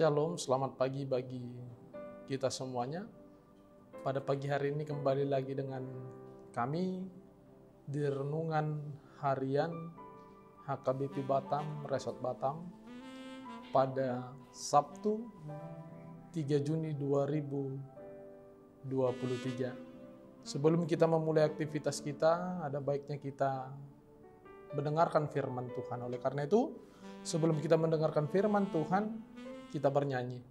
Shalom, selamat pagi bagi kita semuanya. Pada pagi hari ini kembali lagi dengan kami di Renungan Harian HKBP Batam, Resort Batam pada Sabtu 3 Juni 2023. Sebelum kita memulai aktivitas kita, ada baiknya kita mendengarkan firman Tuhan. Oleh karena itu, sebelum kita mendengarkan firman Tuhan, kita bernyanyi.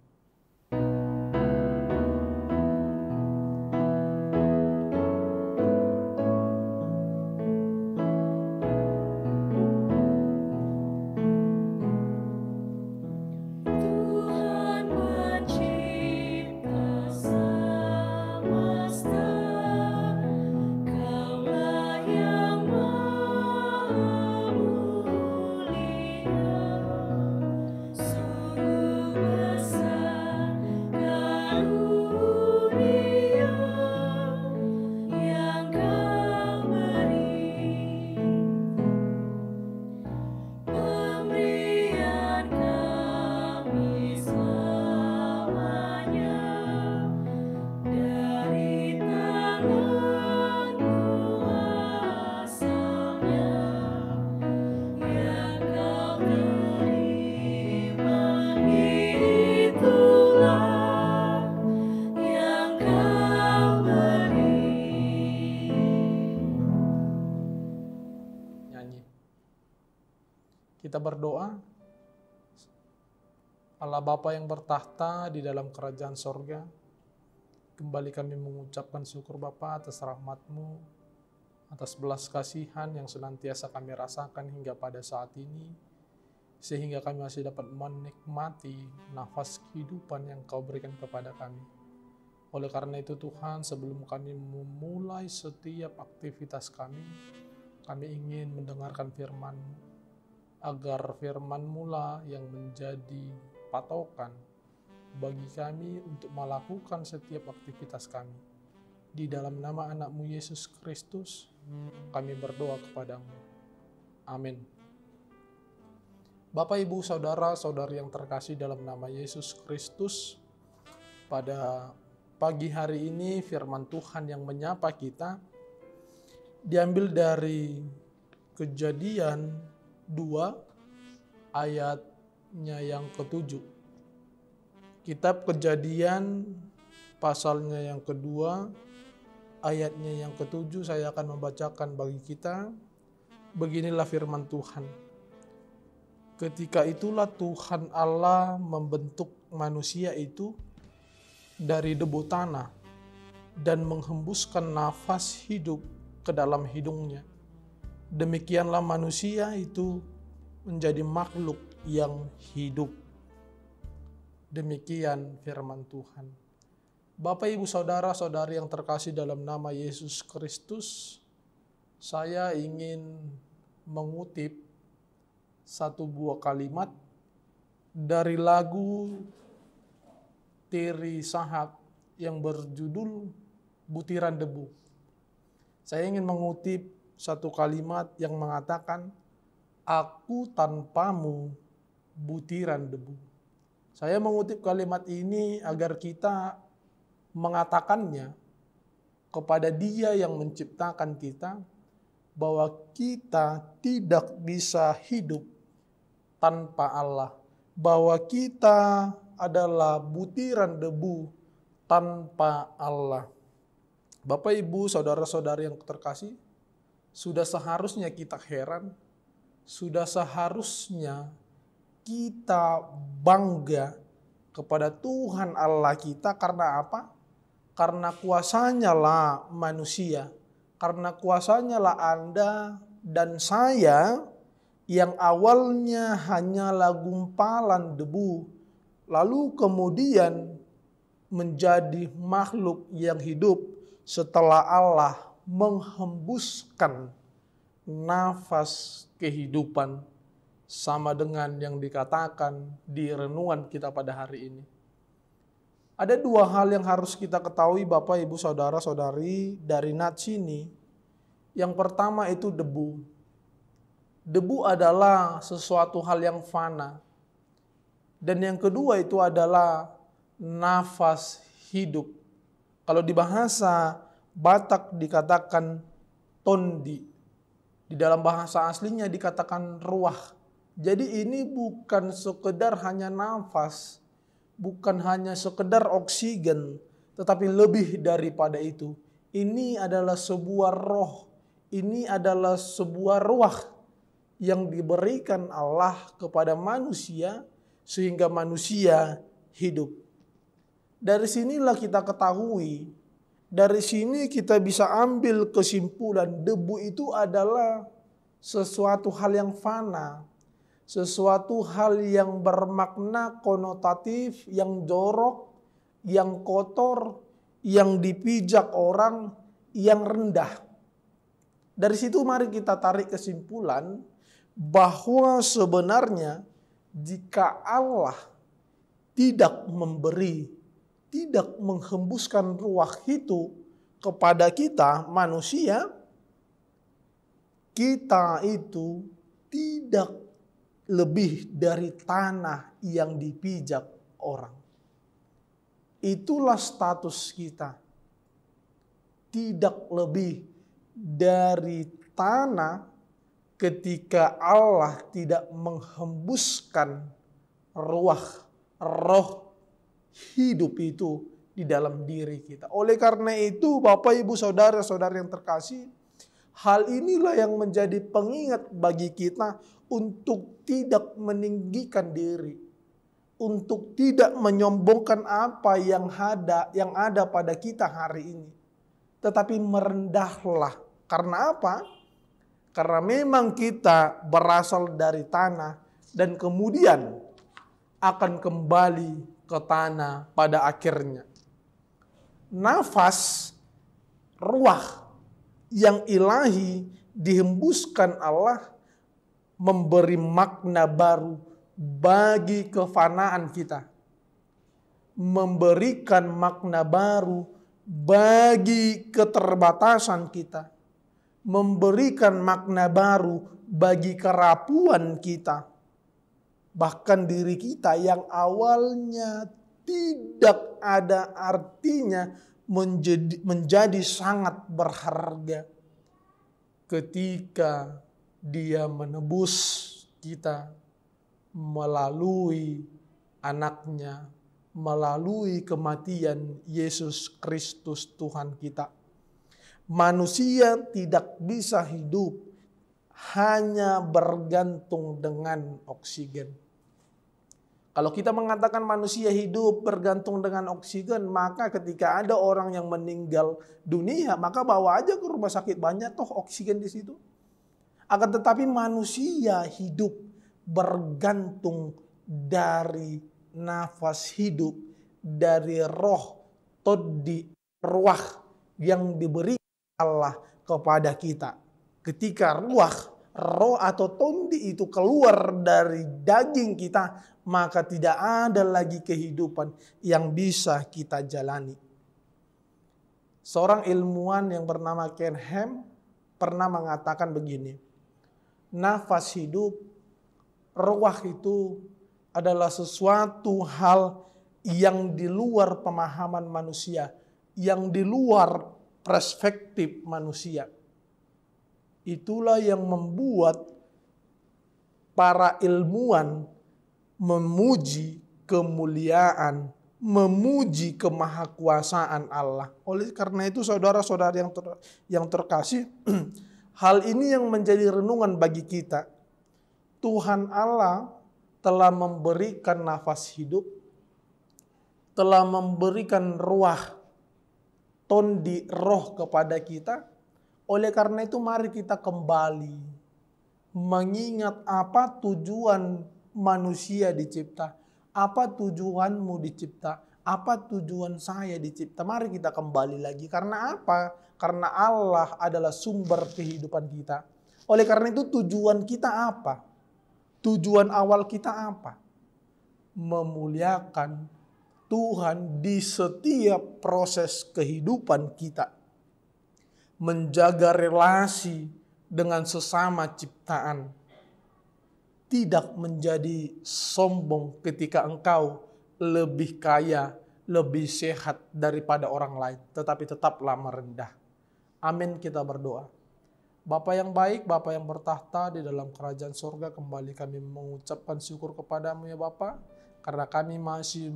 Kita berdoa. Allah Bapa yang bertahta di dalam kerajaan sorga, kembali kami mengucapkan syukur Bapa atas rahmat-Mu, atas belas kasihan yang senantiasa kami rasakan hingga pada saat ini, sehingga kami masih dapat menikmati nafas kehidupan yang Kau berikan kepada kami. Oleh karena itu Tuhan, sebelum kami memulai setiap aktivitas kami ingin mendengarkan firman-Mu, agar firman-Mu lah yang menjadi patokan bagi kami untuk melakukan setiap aktivitas kami. Di dalam nama anak-Mu Yesus Kristus, kami berdoa kepadamu. Amin. Bapak, Ibu, Saudara-saudari yang terkasih dalam nama Yesus Kristus, pada pagi hari ini firman Tuhan yang menyapa kita diambil dari Kejadian 2 ayatnya yang ke-7. Kitab Kejadian pasalnya yang kedua ayatnya yang ke-7 saya akan membacakan bagi kita. Beginilah firman Tuhan. Ketika itulah Tuhan Allah membentuk manusia itu dari debu tanah dan menghembuskan nafas hidup ke dalam hidungnya. Demikianlah manusia itu menjadi makhluk yang hidup. Demikian firman Tuhan. Bapak, Ibu, Saudara-saudari yang terkasih dalam nama Yesus Kristus, saya ingin mengutip satu buah kalimat dari lagu Teri Sahak yang berjudul Butiran Debu. Saya ingin mengutip satu kalimat yang mengatakan, "Aku tanpamu butiran debu." Saya mengutip kalimat ini agar kita mengatakannya kepada Dia yang menciptakan kita, bahwa kita tidak bisa hidup tanpa Allah, bahwa kita adalah butiran debu tanpa Allah. Bapak, Ibu, Saudara-saudari yang terkasih, sudah seharusnya kita heran, sudah seharusnya kita bangga kepada Tuhan Allah kita. Karena apa? Karena kuasanya lah manusia, karena kuasanya lah Anda dan saya yang awalnya hanyalah gumpalan debu, lalu kemudian menjadi makhluk yang hidup setelah Allah menghembuskan nafas kehidupan, sama dengan yang dikatakan di renungan kita pada hari ini. Ada dua hal yang harus kita ketahui Bapak, Ibu, Saudara-saudari dari nats ini. Yang pertama itu debu. Debu adalah sesuatu hal yang fana. Dan yang kedua itu adalah nafas hidup. Kalau di bahasa Batak dikatakan tondi. Di dalam bahasa aslinya dikatakan ruah. Jadi ini bukan sekedar hanya nafas, bukan hanya sekedar oksigen, tetapi lebih daripada itu. Ini adalah sebuah roh, ini adalah sebuah ruah yang diberikan Allah kepada manusia sehingga manusia hidup. Dari sinilah kita ketahui, dari sini kita bisa ambil kesimpulan debu itu adalah sesuatu hal yang fana, sesuatu hal yang bermakna konotatif, yang jorok, yang kotor, yang dipijak orang, yang rendah. Dari situ mari kita tarik kesimpulan bahwa sebenarnya jika Allah tidak memberi, tidak menghembuskan ruah itu kepada kita manusia, kita itu tidak lebih dari tanah yang dipijak orang. Itulah status kita. Tidak lebih dari tanah ketika Allah tidak menghembuskan roh hidup itu di dalam diri kita. Oleh karena itu Bapak Ibu Saudara-saudara yang terkasih, hal inilah yang menjadi pengingat bagi kita untuk tidak meninggikan diri, untuk tidak menyombongkan apa yang ada pada kita hari ini, tetapi merendahlah. Karena apa? Karena memang kita berasal dari tanah dan kemudian akan kembali ke tanah pada akhirnya. Nafas, ruah yang ilahi dihembuskan Allah memberi makna baru bagi kefanaan kita. Memberikan makna baru bagi keterbatasan kita. Memberikan makna baru bagi kerapuan kita. Bahkan diri kita yang awalnya tidak ada artinya menjadi sangat berharga ketika Dia menebus kita melalui anaknya, melalui kematian Yesus Kristus Tuhan kita. Manusia tidak bisa hidup hanya bergantung dengan oksigen. Kalau kita mengatakan manusia hidup bergantung dengan oksigen, maka ketika ada orang yang meninggal dunia, maka bawa aja ke rumah sakit, banyak toh oksigen di situ. Akan tetapi manusia hidup bergantung dari nafas hidup, dari roh, todi, ruah yang diberi Allah kepada kita. Ketika roh atau tondi itu keluar dari daging kita, maka tidak ada lagi kehidupan yang bisa kita jalani. Seorang ilmuwan yang bernama Ken Ham pernah mengatakan begini, nafas hidup, ruah itu adalah sesuatu hal yang di luar pemahaman manusia, yang di luar perspektif manusia. Itulah yang membuat para ilmuwan memuji kemuliaan, memuji kemahakuasaan Allah. Oleh karena itu saudara-saudara yang terkasih, hal ini yang menjadi renungan bagi kita. Tuhan Allah telah memberikan nafas hidup, telah memberikan ruah, tondi roh kepada kita. Oleh karena itu mari kita kembali mengingat apa tujuan manusia dicipta, apa tujuanmu dicipta, apa tujuan saya dicipta. Mari kita kembali lagi. Karena apa? Karena Allah adalah sumber kehidupan kita. Oleh karena itu tujuan kita apa? Tujuan awal kita apa? Memuliakan Tuhan di setiap proses kehidupan kita. Menjaga relasi dengan sesama ciptaan. tidak menjadi sombong ketika engkau lebih kaya, lebih sehat daripada orang lain, tetapi tetaplah merendah. Amin, kita berdoa. Bapa yang baik, Bapa yang bertahta di dalam kerajaan surga, kembali kami mengucapkan syukur kepadamu ya Bapa, karena kami masih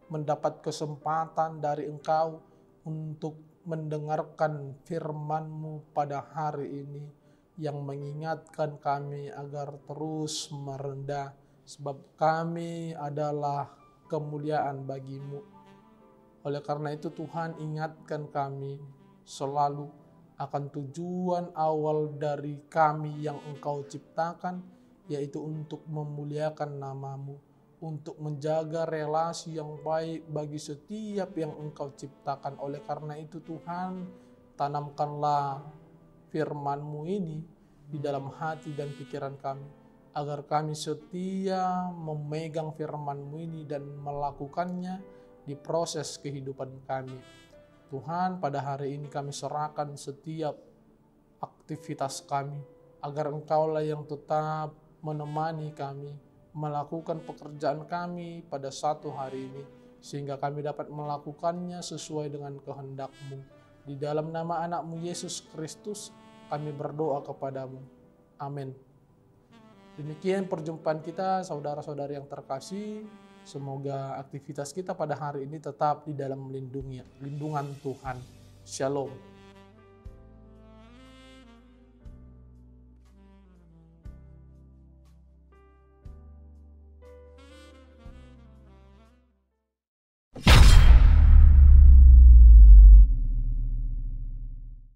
mendapat kesempatan dari Engkau untuk mendengarkan firman-Mu pada hari ini, yang mengingatkan kami agar terus merendah, sebab kami adalah kemuliaan bagimu. Oleh karena itu Tuhan, ingatkan kami selalu akan tujuan awal dari kami yang Engkau ciptakan, yaitu untuk memuliakan nama-Mu, untuk menjaga relasi yang baik bagi setiap yang Engkau ciptakan. Oleh karena itu Tuhan, tanamkanlah firman-Mu ini di dalam hati dan pikiran kami, agar kami setia memegang firman-Mu ini dan melakukannya di proses kehidupan kami. Tuhan, pada hari ini kami serahkan setiap aktivitas kami, agar Engkaulah yang tetap menemani kami, melakukan pekerjaan kami pada satu hari ini, sehingga kami dapat melakukannya sesuai dengan kehendak-Mu. Di dalam nama anak-Mu Yesus Kristus, kami berdoa kepadamu. Amin. Demikian perjumpaan kita, saudara-saudari yang terkasih. Semoga aktivitas kita pada hari ini tetap di dalam lindungan Tuhan. Shalom.